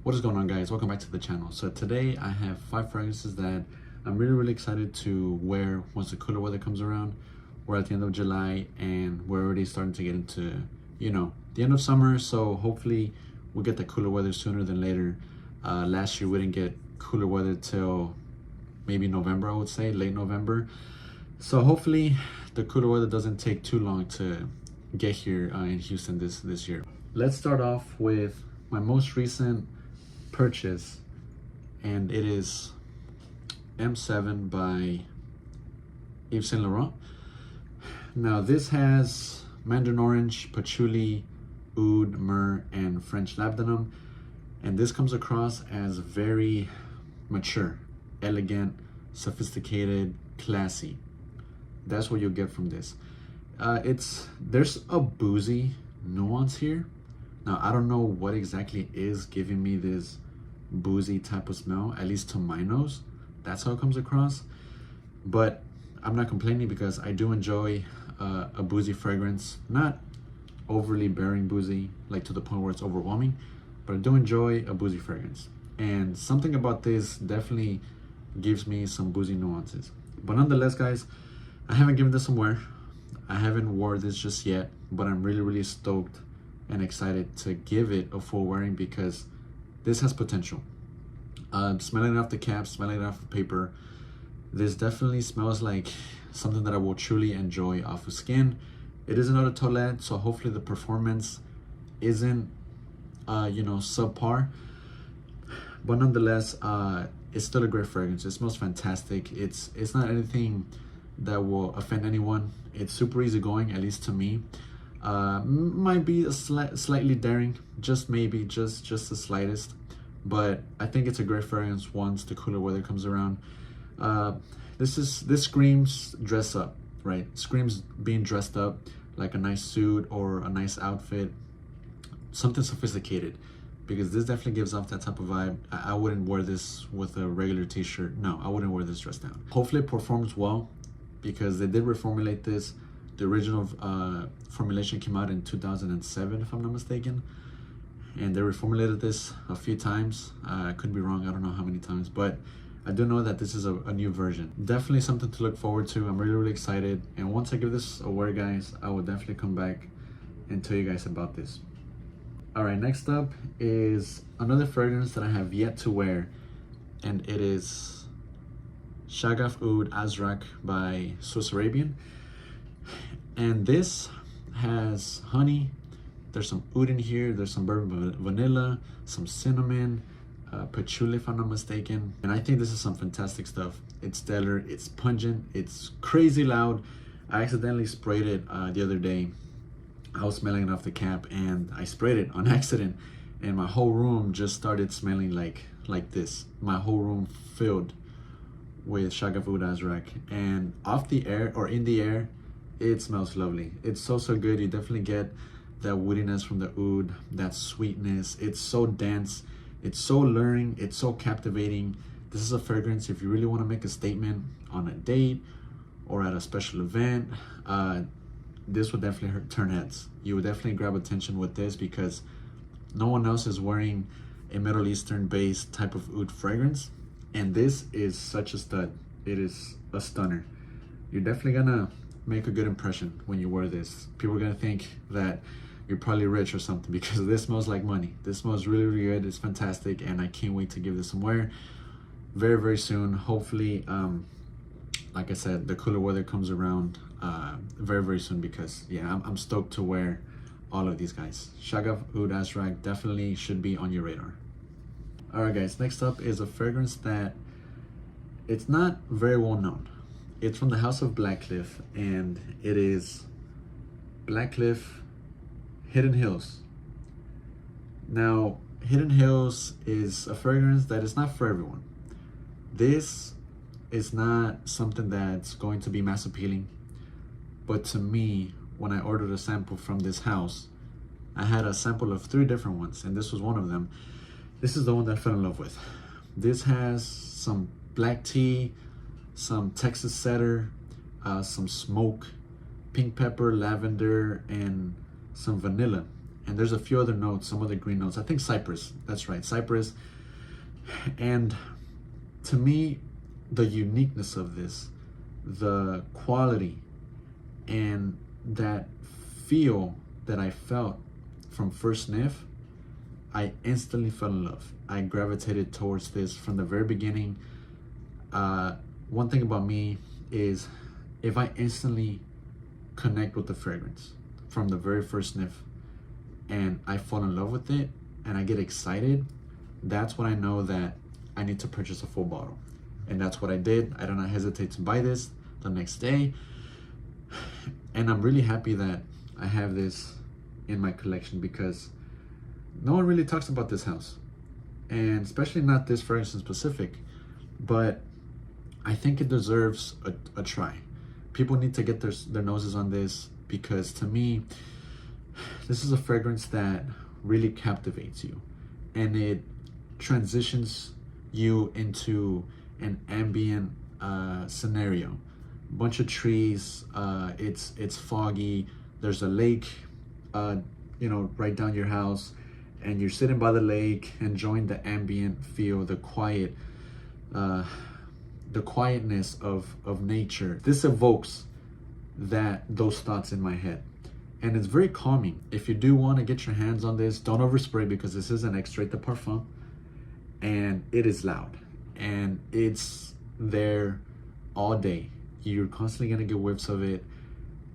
What is going on, guys? Welcome back to the channel. So today I have 5 fragrances that I'm really excited to wear once the cooler weather comes around. We're at the end of July and we're already starting to get into, the end of summer. So hopefully we'll get the cooler weather sooner than later. Last year we didn't get cooler weather till maybe November, I would say, late November. So hopefully the cooler weather doesn't take too long to get here in Houston this year. Let's start off with my most recent purchase, and it is M7 by Yves Saint Laurent. Now this has mandarin orange, patchouli, oud, myrrh, and French labdanum, and this comes across as very mature, elegant, sophisticated, classy. That's what you'll get from this. There's a boozy nuance here. Now, I don't know what exactly is giving me this boozy type of smell, at least to my nose. That's how it comes across. But I'm not complaining because I do enjoy a boozy fragrance. Not overly bearing boozy, like to the point where it's overwhelming, but I do enjoy a boozy fragrance. And something about this definitely gives me some boozy nuances. But nonetheless, guys, I haven't given this some wear. I haven't wore this just yet, but I'm really stoked and excited to give it a full wearing because this has potential. Smelling it off the cap, smelling it off the paper, this definitely smells like something that I will truly enjoy off of skin. It is an eau de toilette, so hopefully the performance isn't subpar, but nonetheless it's still a great fragrance. It smells fantastic. It's not anything that will offend anyone. It's super easygoing, at least to me. Might be a slightly daring, just maybe, just the slightest, but I think it's a great fragrance once the cooler weather comes around. This screams dress up, right? Screams being dressed up, like a nice suit or a nice outfit, something sophisticated, because this definitely gives off that type of vibe. I wouldn't wear this with a regular t-shirt. No, I wouldn't wear this dressed down. Hopefully it performs well, because they did reformulate this. The original formulation came out in 2007, if I'm not mistaken, and they reformulated this a few times. I could be wrong, I don't know how many times, but I do know that this is a new version. Definitely something to look forward to. I'm really excited, and once I give this a wear, guys, I will definitely come back and tell you guys about this. All right, next up is another fragrance that I have yet to wear, and it is Shagaf Oud Azraq by Swiss Arabian. And this has honey, there's some oud in here, there's some bourbon vanilla, some cinnamon, patchouli if I'm not mistaken, and I think this is some fantastic stuff. It's stellar, it's pungent, it's crazy loud. I accidentally sprayed it the other day. I was smelling it off the cap and I sprayed it on accident, and my whole room just started smelling like this. My whole room filled with Shagaf Oud Azraq, and off the air or in the air, it smells lovely. It's so good. You definitely get that woodiness from the oud, that sweetness. It's so dense, it's so alluring, it's so captivating. This is a fragrance if you really want to make a statement on a date or at a special event. This would definitely turn heads. You would definitely grab attention with this because no one else is wearing a Middle Eastern based type of oud fragrance, and this is such a stud. It is a stunner. You're definitely gonna make a good impression when you wear this. People are gonna think that you're probably rich or something because this smells like money. This smells really good. It's fantastic, and I can't wait to give this some wear very soon. Hopefully, like I said, the cooler weather comes around very soon, because yeah, I'm stoked to wear all of these guys. Shagaf Oud Azraq definitely should be on your radar. All right, guys, next up is a fragrance that it's not very well known. It's from the house of Blackcliff, and it is Blackcliff Hidden Hills. Now, Hidden Hills is a fragrance that is not for everyone. This is not something that's going to be mass appealing, but to me, when I ordered a sample from this house, I had a sample of 3 different ones, and this was one of them. This is the one that I fell in love with. This has some black tea, some Texas cedar, some smoke, pink pepper, lavender, and some vanilla. and there's a few other notes, some other green notes. I think cypress, that's right, cypress. And to me, the uniqueness of this, the quality, and that feel that I felt from first sniff, I instantly fell in love. I gravitated towards this from the very beginning. One thing about me is if I instantly connect with the fragrance from the very first sniff and I fall in love with it and I get excited, that's when I know that I need to purchase a full bottle. And that's what I did. I did not hesitate to buy this the next day. And I'm really happy that I have this in my collection because no one really talks about this house, and especially not this fragrance in specific, but I think it deserves a try. People need to get their noses on this because to me, this is a fragrance that really captivates you and it transitions you into an ambient scenario. Bunch of trees, it's foggy, there's a lake right down your house, and you're sitting by the lake enjoying the ambient feel, the quietness of nature. This evokes those thoughts in my head, and it's very calming. If you do want to get your hands on this, don't overspray because this is an extrait de parfum and it is loud and it's there all day. You're constantly gonna get whiffs of it,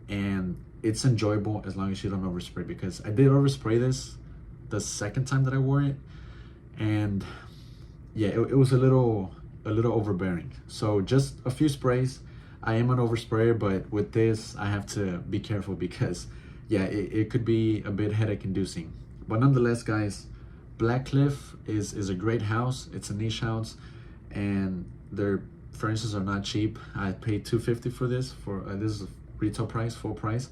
and it's enjoyable as long as you don't overspray, because I did overspray this the second time that I wore it, and yeah, it was a little overbearing. So just a few sprays. I am an oversprayer, but with this I have to be careful because yeah, it could be a bit headache inducing. But nonetheless, guys, Blackcliff is a great house. It's a niche house and their fragrances are not cheap. I paid $250 for this. This is retail price, full price,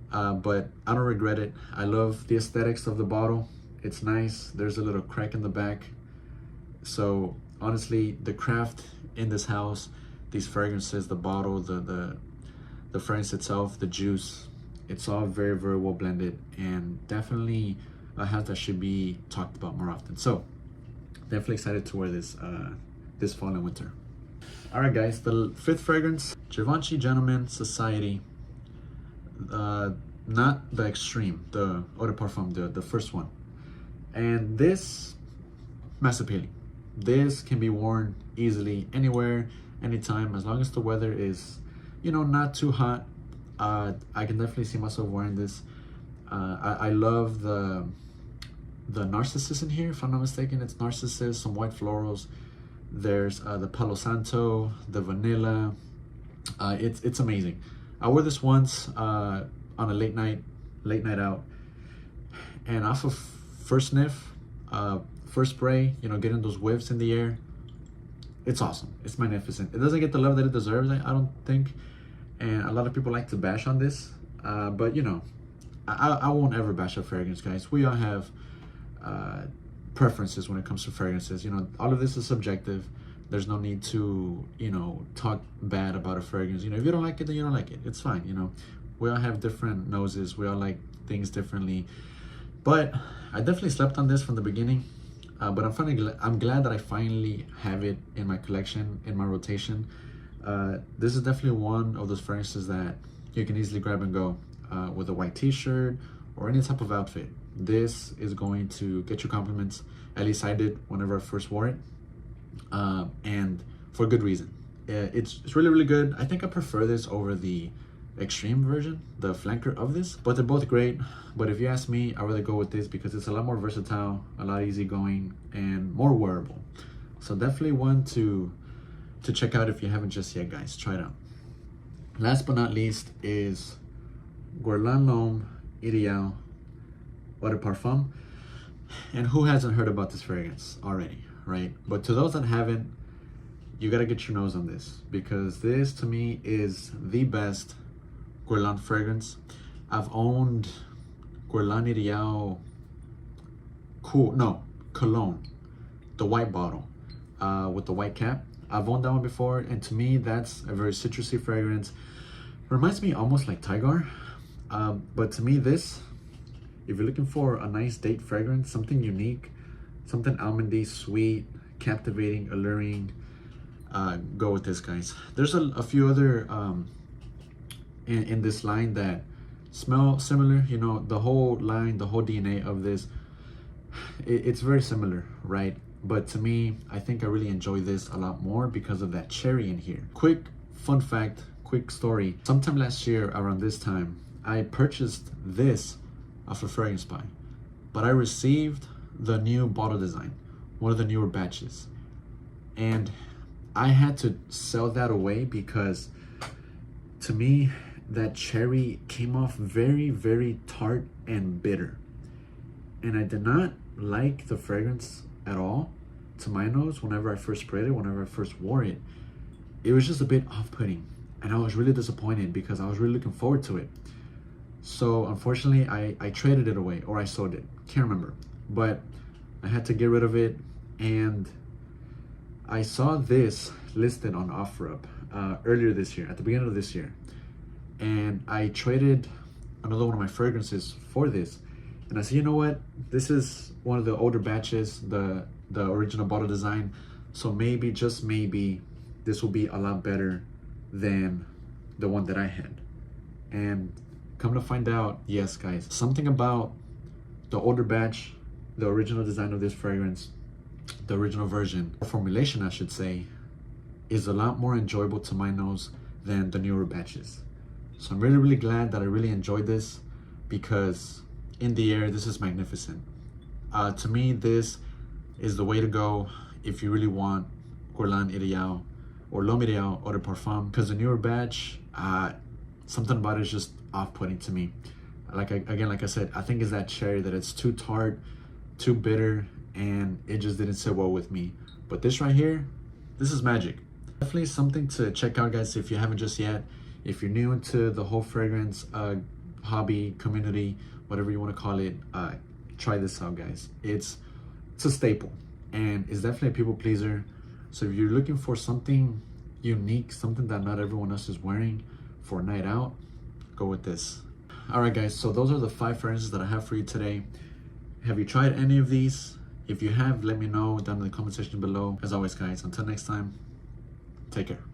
but I don't regret it. I love the aesthetics of the bottle. It's nice. There's a little crack in the back. So honestly, the craft in this house, these fragrances, the bottle, the fragrance itself, the juice, it's all very, very well blended, and definitely a house that should be talked about more often. So definitely excited to wear this this fall and winter. All right, guys, the fifth fragrance, Givenchy Gentleman Society. Not the extreme, the eau de parfum, the first one. And this, mass appealing. This can be worn easily anywhere, anytime, as long as the weather is, not too hot. I can definitely see myself wearing this. I love the narcissus in here, if I'm not mistaken. It's narcissus, some white florals. There's the Palo Santo, the vanilla. It's amazing. I wore this once on a late night out, and off of first sniff, first spray, getting those whiffs in the air, it's awesome. It's magnificent. It doesn't get the love that it deserves, I don't think, and a lot of people like to bash on this, but I won't ever bash a fragrance, guys. We all have preferences when it comes to fragrances. All of this is subjective. There's no need to talk bad about a fragrance. If you don't like it, then you don't like it. It's fine. We all have different noses. We all like things differently. But I definitely slept on this from the beginning, but I'm glad that I finally have it in my collection, in my rotation. This is definitely one of those fragrances that you can easily grab and go with a white t-shirt or any type of outfit. This is going to get you compliments. At least I did whenever I first wore it, and for good reason. It's really, really good. I think I prefer this over the extreme version, the flanker of this, but they're both great. But if you ask me, I'd rather go with this because it's a lot more versatile, a lot easygoing, and more wearable. So definitely one to check out if you haven't just yet, guys. Try it out. Last but not least is Guerlain Lhomme Ideal Eau de Parfum. And who hasn't heard about this fragrance already, right? But to those that haven't, you gotta get your nose on this, because this to me is the best Guerlain fragrance. I've owned Guerlain Ideal Cologne, the white bottle with the white cap. I've owned that one before, and to me that's a very citrusy fragrance. Reminds me almost like Tigar, but to me this, if you're looking for a nice date fragrance, something unique, something almondy, sweet, captivating, alluring, go with this, guys. There's a few other in this line that smell similar. You know, the whole line, the whole DNA of this, it's very similar, right? But to me, I think I really enjoy this a lot more because of that cherry in here. Quick fun fact, quick story. Sometime last year around this time, I purchased this off of Fragrance Spy, but I received the new bottle design, one of the newer batches, and I had to sell that away because to me, that cherry came off very, very tart and bitter. And I did not like the fragrance at all to my nose whenever I first sprayed it, whenever I first wore it. It was just a bit off-putting. And I was really disappointed because I was really looking forward to it. So unfortunately, I traded it away, or I sold it. Can't remember. But I had to get rid of it. And I saw this listed on OfferUp earlier this year, at the beginning of this year. And I traded another one of my fragrances for this. And I said, you know what? This is one of the older batches, the original bottle design. So maybe, just maybe, this will be a lot better than the one that I had. And come to find out, yes, guys, something about the older batch, the original design of this fragrance, the original version, or formulation, I should say, is a lot more enjoyable to my nose than the newer batches. So I'm really, really glad that I really enjoyed this, because in the air, this is magnificent. To me, this is the way to go if you really want Guerlain Ideal or Lhomme Ideal Eau de Parfum, because the newer batch, something about it is just off-putting to me. Like I said, I think it's that cherry, that it's too tart, too bitter, and it just didn't sit well with me. But this right here, this is magic. Definitely something to check out, guys, if you haven't just yet. If you're new into the whole fragrance hobby, community, whatever you want to call it, try this out, guys. It's a staple, and it's definitely a people pleaser. So if you're looking for something unique, something that not everyone else is wearing for a night out, go with this. All right, guys, so those are the 5 fragrances that I have for you today. Have you tried any of these? If you have, let me know down in the comment section below. As always, guys, until next time, take care.